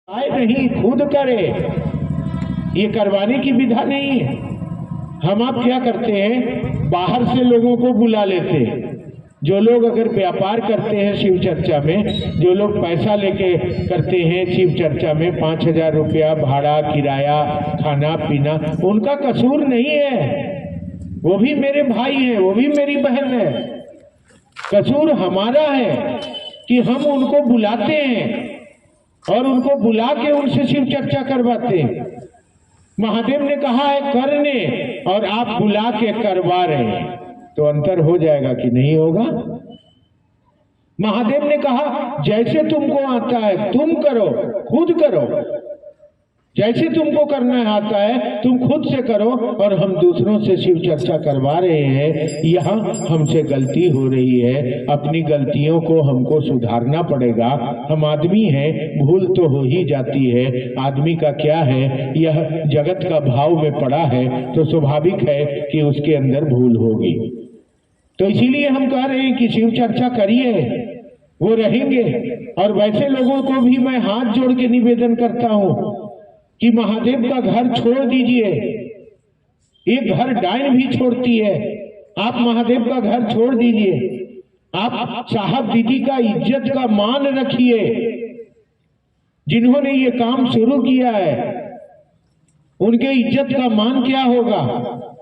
आए नहीं खुद करे, ये करवाने की विधा नहीं है। हम आप क्या करते हैं, बाहर से लोगों को बुला लेते हैं। जो लोग अगर व्यापार करते हैं शिव चर्चा में, जो लोग पैसा लेके करते हैं शिव चर्चा में, 5,000 रुपया भाड़ा, किराया, खाना पीना, उनका कसूर नहीं है। वो भी मेरे भाई हैं, वो भी मेरी बहन है। कसूर हमारा है कि हम उनको बुलाते हैं और उनको बुला के उनसे शिव चर्चा करवाते हैं। महादेव ने कहा है करने, और आप बुला के करवा रहे हैं, तो अंतर हो जाएगा कि नहीं होगा? महादेव ने कहा जैसे तुमको आता है तुम करो, खुद करो, जैसे तुमको करना आता है तुम खुद से करो, और हम दूसरों से शिव चर्चा करवा रहे हैं। यहाँ हमसे गलती हो रही है, अपनी गलतियों को हमको सुधारना पड़ेगा। हम आदमी हैं, भूल तो हो ही जाती है। आदमी का क्या है, यह जगत का भाव में पड़ा है तो स्वाभाविक है कि उसके अंदर भूल होगी। तो इसीलिए हम कह रहे हैं कि शिव चर्चा करिए, वो रहेंगे। और वैसे लोगों को भी मैं हाथ जोड़ के निवेदन करता हूँ कि महादेव का घर छोड़ दीजिए। एक घर डायन भी छोड़ती है, आप महादेव का घर छोड़ दीजिए। आप साहब दीदी का इज्जत का मान रखिए। जिन्होंने ये काम शुरू किया है उनके इज्जत का मान क्या होगा?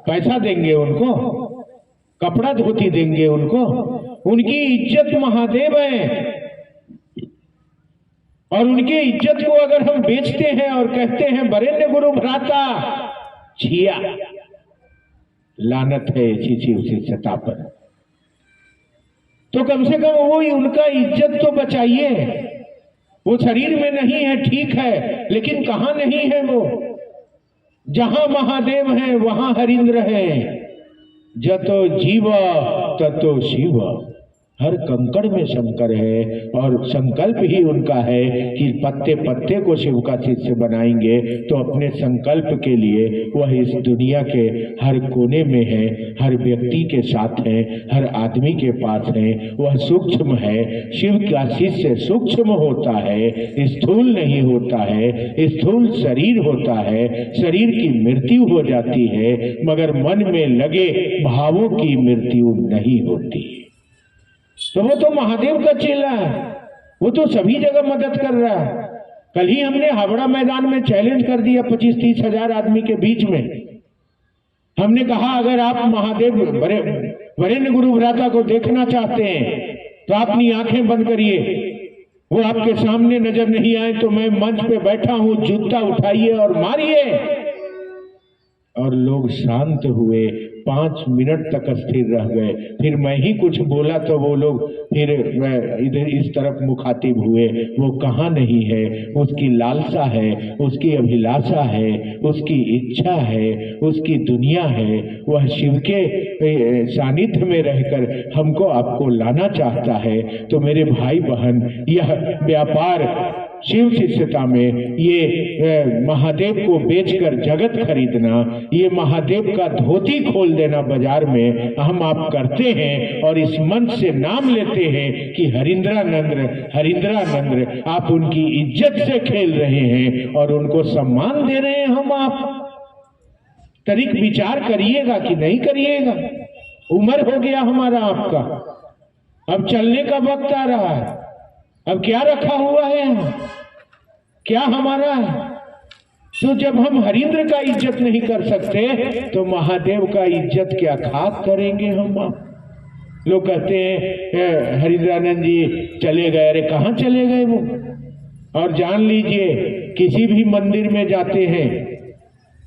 पैसा देंगे उनको, कपड़ा धोती देंगे उनको, उनकी इज्जत महादेव है। और उनके इज्जत को अगर हम बेचते हैं और कहते हैं वरेण्य गुरु भ्राता, छिया, लानत है ऐसी उसी सता पर। तो कम से कम वो उनका इज्जत तो बचाइए। वो शरीर में नहीं है, ठीक है, लेकिन कहां नहीं है वो? जहां महादेव है वहां हरिंद्र है। जतो जीव ततो शिव, हर कंकड़ में शंकर है। और संकल्प ही उनका है कि पत्ते पत्ते को शिव का शिष्य बनाएंगे। तो अपने संकल्प के लिए वह इस दुनिया के हर कोने में है, हर व्यक्ति के साथ है, हर आदमी के पास है। वह सूक्ष्म है। शिव का शिष्य सूक्ष्म होता है, स्थूल नहीं होता है। स्थूल शरीर होता है, शरीर की मृत्यु हो जाती है, मगर मन में लगे भावों की मृत्यु नहीं होती। तो वो तो महादेव का चेला है, वो तो सभी जगह मदद कर रहा है। कल ही हमने हावड़ा मैदान में चैलेंज कर दिया 25-30 हजार आदमी के बीच में। हमने कहा अगर आप महादेव वरेण्य गुरु भ्राता को देखना चाहते हैं तो अपनी आंखें बंद करिए। वो आपके सामने नजर नहीं आए तो मैं मंच पे बैठा हूं, जूता उठाइए और मारिए। और लोग शांत हुए, 5 मिनट तक स्थिर रह गए। फिर मैं ही कुछ बोला तो वो लोग फिर इधर इस तरफ मुखातिब हुए। वो कहाँ नहीं है, उसकी लालसा है, उसकी अभिलाषा है, उसकी इच्छा है, उसकी दुनिया है। वह शिव के सानिध्य में रहकर हमको आपको लाना चाहता है। तो मेरे भाई बहन, यह व्यापार शिव शिष्यता में ये महादेव को बेचकर जगत खरीदना, ये महादेव का धोती खोल देना बाजार में हम आप करते हैं। और इस मंच से नाम लेते हैं कि हरिंद्रानंद, हरिंद्रानंद, आप उनकी इज्जत से खेल रहे हैं और उनको सम्मान दे रहे हैं। हम आप तरीक विचार करिएगा कि नहीं करिएगा? उम्र हो गया हमारा आपका, अब चलने का वक्त आ रहा है। अब क्या रखा हुआ है, क्या हमारा है? तो जब हम हरिंद्र का इज्जत नहीं कर सकते तो महादेव का इज्जत क्या खाक करेंगे हम आप? लोग कहते हैं हरिंद्रानंद जी चले गए। अरे कहाँ चले गए वो? और जान लीजिए किसी भी मंदिर में जाते हैं,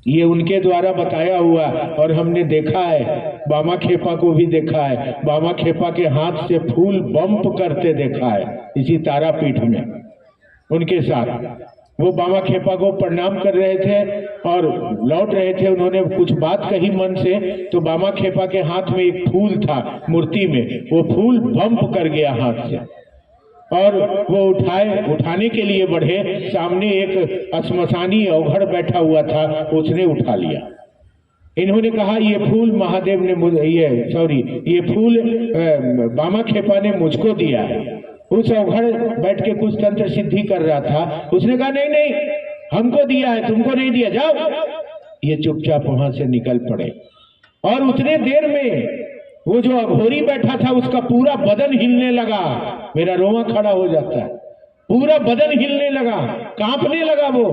ये उनके द्वारा बताया हुआ और हमने देखा है, बामा खेपा को भी देखा है। बामा खेपा के हाथ से फूल बम्प करते देखा है इसी तारापीठ में उनके साथ। वो बामा खेपा को प्रणाम कर रहे थे और लौट रहे थे। उन्होंने कुछ बात कही मन से, तो बामा खेपा के हाथ में एक फूल था मूर्ति में, वो फूल बम्प कर गया हाथ से। और वो उठाने के लिए बढ़े, सामने एक श्मशानी अवघड़ बैठा हुआ था, उसने उठा लिया। इन्होंने कहा ये फूल महादेव ने ये फूल बामा खेपा ने मुझको दिया है। उस अवघड़ बैठ के कुछ तंत्र सिद्धि कर रहा था। उसने कहा नहीं नहीं, हमको दिया है, तुमको नहीं दिया, जाओ। ये चुपचाप वहां से निकल पड़े और उतने देर में वो जो अघोरी बैठा था उसका पूरा बदन हिलने लगा। मेरा रोमा खड़ा हो जाता है। पूरा बदन हिलने लगा, कांपने लगा वो,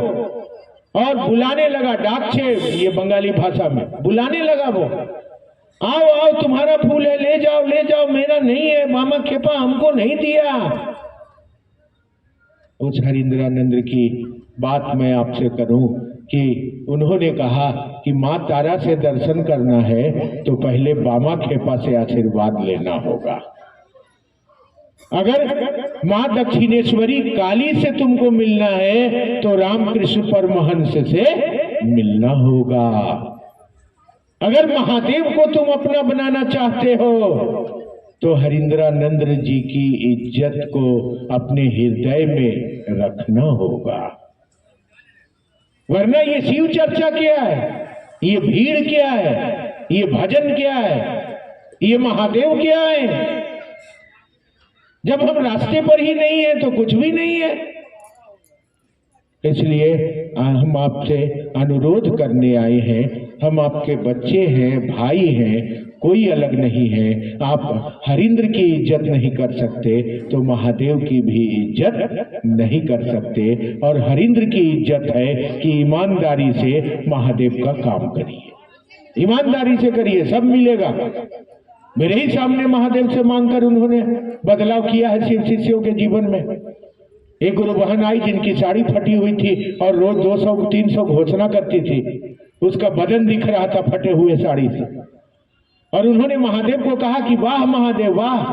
और बुलाने लगा, डाकछे ये बंगाली भाषा में बुलाने लगा वो, आओ आओ तुम्हारा फूल है, ले जाओ ले जाओ, मेरा नहीं है, मामा खेपा हमको नहीं दिया। उस हरिंद्रानंद की बात मैं आपसे करूं कि उन्होंने कहा कि मां तारा से दर्शन करना है तो पहले बामा खेपा से आशीर्वाद लेना होगा। अगर मां दक्षिणेश्वरी काली से तुमको मिलना है तो रामकृष्ण परमहंस से मिलना होगा। अगर महादेव को तुम अपना बनाना चाहते हो तो हरिंद्रानंद जी की इज्जत को अपने हृदय में रखना होगा। वरना ये शिव चर्चा क्या है, ये भीड़ क्या है, ये भजन क्या है, ये महादेव क्या है? जब हम रास्ते पर ही नहीं है तो कुछ भी नहीं है। इसलिए हम आपसे अनुरोध करने आए हैं, हम आपके बच्चे हैं, भाई हैं, कोई अलग नहीं है। आप हरिंद्र की इज्जत नहीं कर सकते तो महादेव की भी इज्जत नहीं कर सकते। और हरिंद्र की इज्जत है कि ईमानदारी से महादेव का काम करिए, ईमानदारी से करिए, सब मिलेगा। मेरे ही सामने महादेव से मांगकर उन्होंने बदलाव किया है शिव शिष्यों के जीवन में। एक गुरु बहन आई जिनकी साड़ी फटी हुई थी और रोज 200-300 घोषणा करती थी, उसका बदन दिख रहा था फटे हुए साड़ी से, और उन्होंने महादेव को कहा कि वाह महादेव वाह,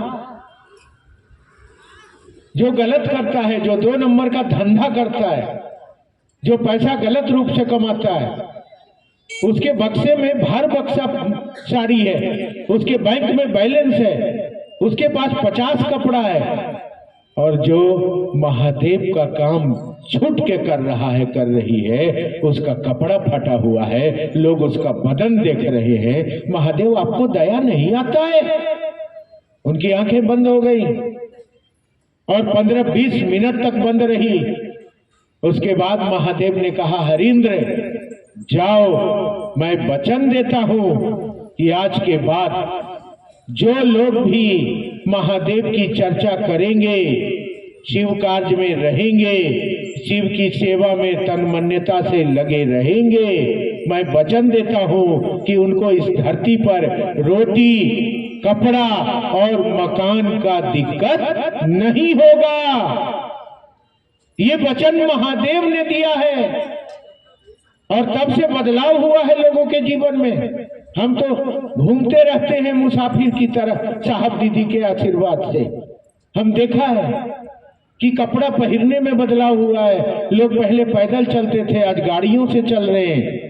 जो गलत करता है, जो 2 नंबर का धंधा करता है, जो पैसा गलत रूप से कमाता है, उसके बक्से में भर बक्सा साड़ी है, उसके बैंक में बैलेंस है, उसके पास 50 कपड़ा है, और जो महादेव का काम छूट के कर रहा है, कर रही है, उसका कपड़ा फटा हुआ है, लोग उसका बदन देख रहे हैं। महादेव आपको दया नहीं आता है? उनकी आंखें बंद हो गई और 15-20 मिनट तक बंद रही। उसके बाद महादेव ने कहा, हरिंद्र जाओ, मैं वचन देता हूं कि आज के बाद जो लोग भी महादेव की चर्चा करेंगे, शिव कार्य में रहेंगे, शिव की सेवा में तन्मन्यता से लगे रहेंगे, मैं वचन देता हूं कि उनको इस धरती पर रोटी, कपड़ा और मकान का दिक्कत नहीं होगा। ये वचन महादेव ने दिया है और तब से बदलाव हुआ है लोगों के जीवन में। हम तो घूमते रहते हैं मुसाफिर की तरह साहब दीदी के आशीर्वाद से। हम देखा है कि कपड़ा पहनने में बदलाव हुआ है। लोग पहले पैदल चलते थे, आज गाड़ियों से चल रहे हैं।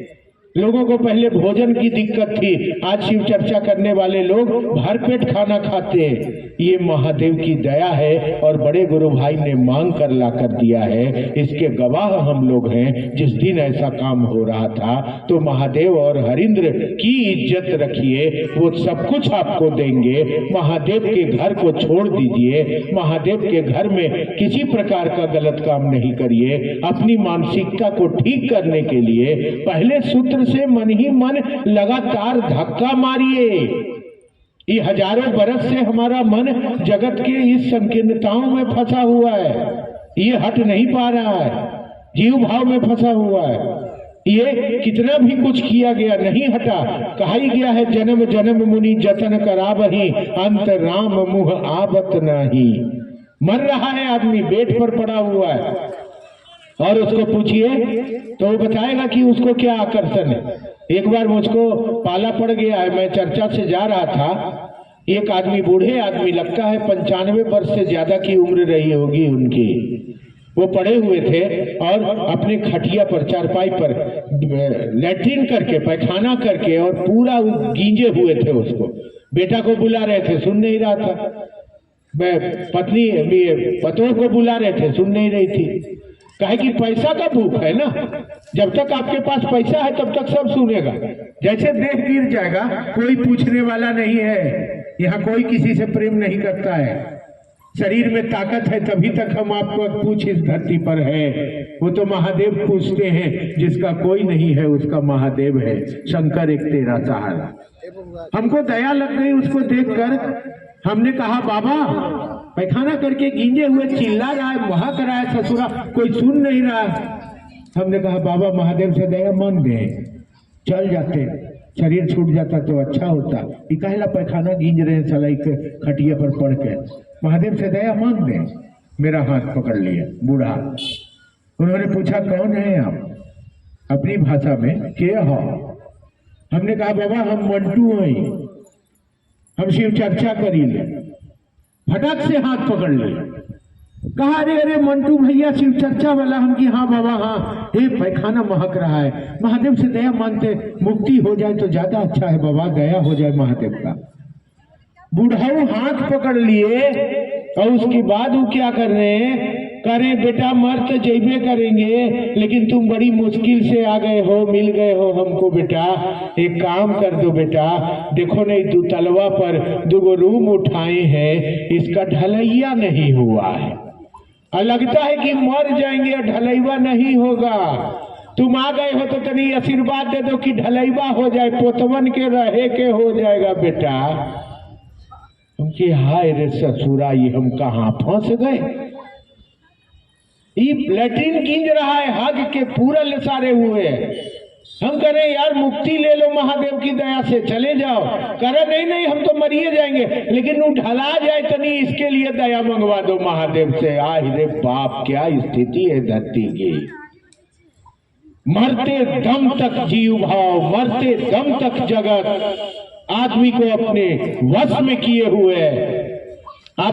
लोगों को पहले भोजन की दिक्कत थी, आज शिव चर्चा करने वाले लोग भरपेट खाना खाते हैं। ये महादेव की दया है और बड़े गुरु भाई ने मांग कर ला कर दिया है। इसके गवाह हम लोग हैं। जिस दिन ऐसा काम हो रहा था तो महादेव और हरिंद्र की इज्जत रखिए, वो सब कुछ आपको देंगे। महादेव के घर को छोड़ दीजिए, महादेव के घर में किसी प्रकार का गलत काम नहीं करिए। अपनी मानसिकता को ठीक करने के लिए पहले सूत्र से मन ही मन लगातार धक्का मारिए। ये हजारों बरस से हमारा मन जगत के इस संकीर्णताओं में फंसा हुआ है, ये हट नहीं पा रहा है, जीव भाव में फंसा हुआ है। ये कितना भी कुछ किया गया नहीं हटा। कहा ही गया है, जन्म जन्म मुनि जतन करावही, अंत राम मुह आवत नहीं। मर रहा है आदमी, बेड पर पड़ा हुआ है और उसको पूछिए तो वो बताएगा कि उसको क्या आकर्षण है। एक बार मुझको पाला पड़ गया है, मैं चर्चा से जा रहा था, एक आदमी, बूढ़े आदमी लगता है, 95 वर्ष से ज्यादा की उम्र रही होगी उनकी। वो पड़े हुए थे और अपने खटिया पर, चारपाई पर लैट्रिन करके, पैखाना करके और पूरा गींजे हुए थे। उसको बेटा को बुला रहे थे, सुन नहीं रहा था। पत्नी पतोह को बुला रहे थे, सुन नहीं रही थी। काहे कि पैसा का भूख है ना। जब तक आपके पास पैसा है तब तक सब सुनेगा। जैसे देह गिर जाएगा कोई पूछने वाला नहीं है। यहाँ कोई किसी से प्रेम नहीं करता है। शरीर में ताकत है तभी तक हम आपको पूछ इस धरती पर है। वो तो महादेव पूछते हैं, जिसका कोई नहीं है उसका महादेव है। शंकर एक तेरा सहारा। हमको दया लग गई उसको देखकर। हमने कहा बाबा पैखाना करके गींजे हुए चिल्ला रहा है, महक रहा है ससुरा, कोई सुन नहीं रहा। हमने कहा बाबा महादेव से दया मान दे, चल जाते, शरीर छूट जाता तो अच्छा होता। इकाला पैखाना गींज रहे हैं सलाई के खटिया पर पड़ के, महादेव से दया मान दे। मेरा हाथ पकड़ लिया बूढ़ा। उन्होंने पूछा कौन है आप? अपनी भाषा में के हो? हमने कहा बाबा हम मंटू हैं, हम शिव चर्चा करी ले। फटाक से हाथ पकड़ लिया। कहा अरे अरे मंटू भैया शिव चर्चा वाला? हम की हाँ बाबा हाँ। हे पैखाना महक रहा है, महादेव से दया मानते, मुक्ति हो जाए तो ज्यादा अच्छा है बाबा, दया हो जाए महादेव का। बूढ़ाऊ हाथ पकड़ लिए और उसके बाद वो क्या कर रहे हैं? करे बेटा मर तो जैबे करेंगे, लेकिन तुम बड़ी मुश्किल से आ गए हो, मिल गए हो हमको बेटा, एक काम कर दो बेटा, देखो नहीं दो तलवा पर 2 रूम उठाए हैं, इसका ढलैया नहीं हुआ है और लगता है कि मर जाएंगे और ढलैया नहीं होगा। तुम आ गए हो तो तनी आशीर्वाद दे दो कि ढलैया हो जाए, पोतवन के रहे के हो जाएगा बेटा। उनकी हाय रे ससुरा, ये हम कहाँ फंस गए। ये लैट्रिन गींज रहा है, हग के पूरा लसारे हुए। हम कह रहे यार मुक्ति ले लो महादेव की दया से, चले जाओ। कह रहे नहीं नहीं हम तो मरिए जाएंगे, लेकिन वो ढला जाए तनी इसके लिए दया मंगवा दो महादेव से। आह रे बाप, क्या स्थिति है धरती की। मरते दम तक जीव भाव, मरते दम तक जगत आदमी को अपने वश में किए हुए है।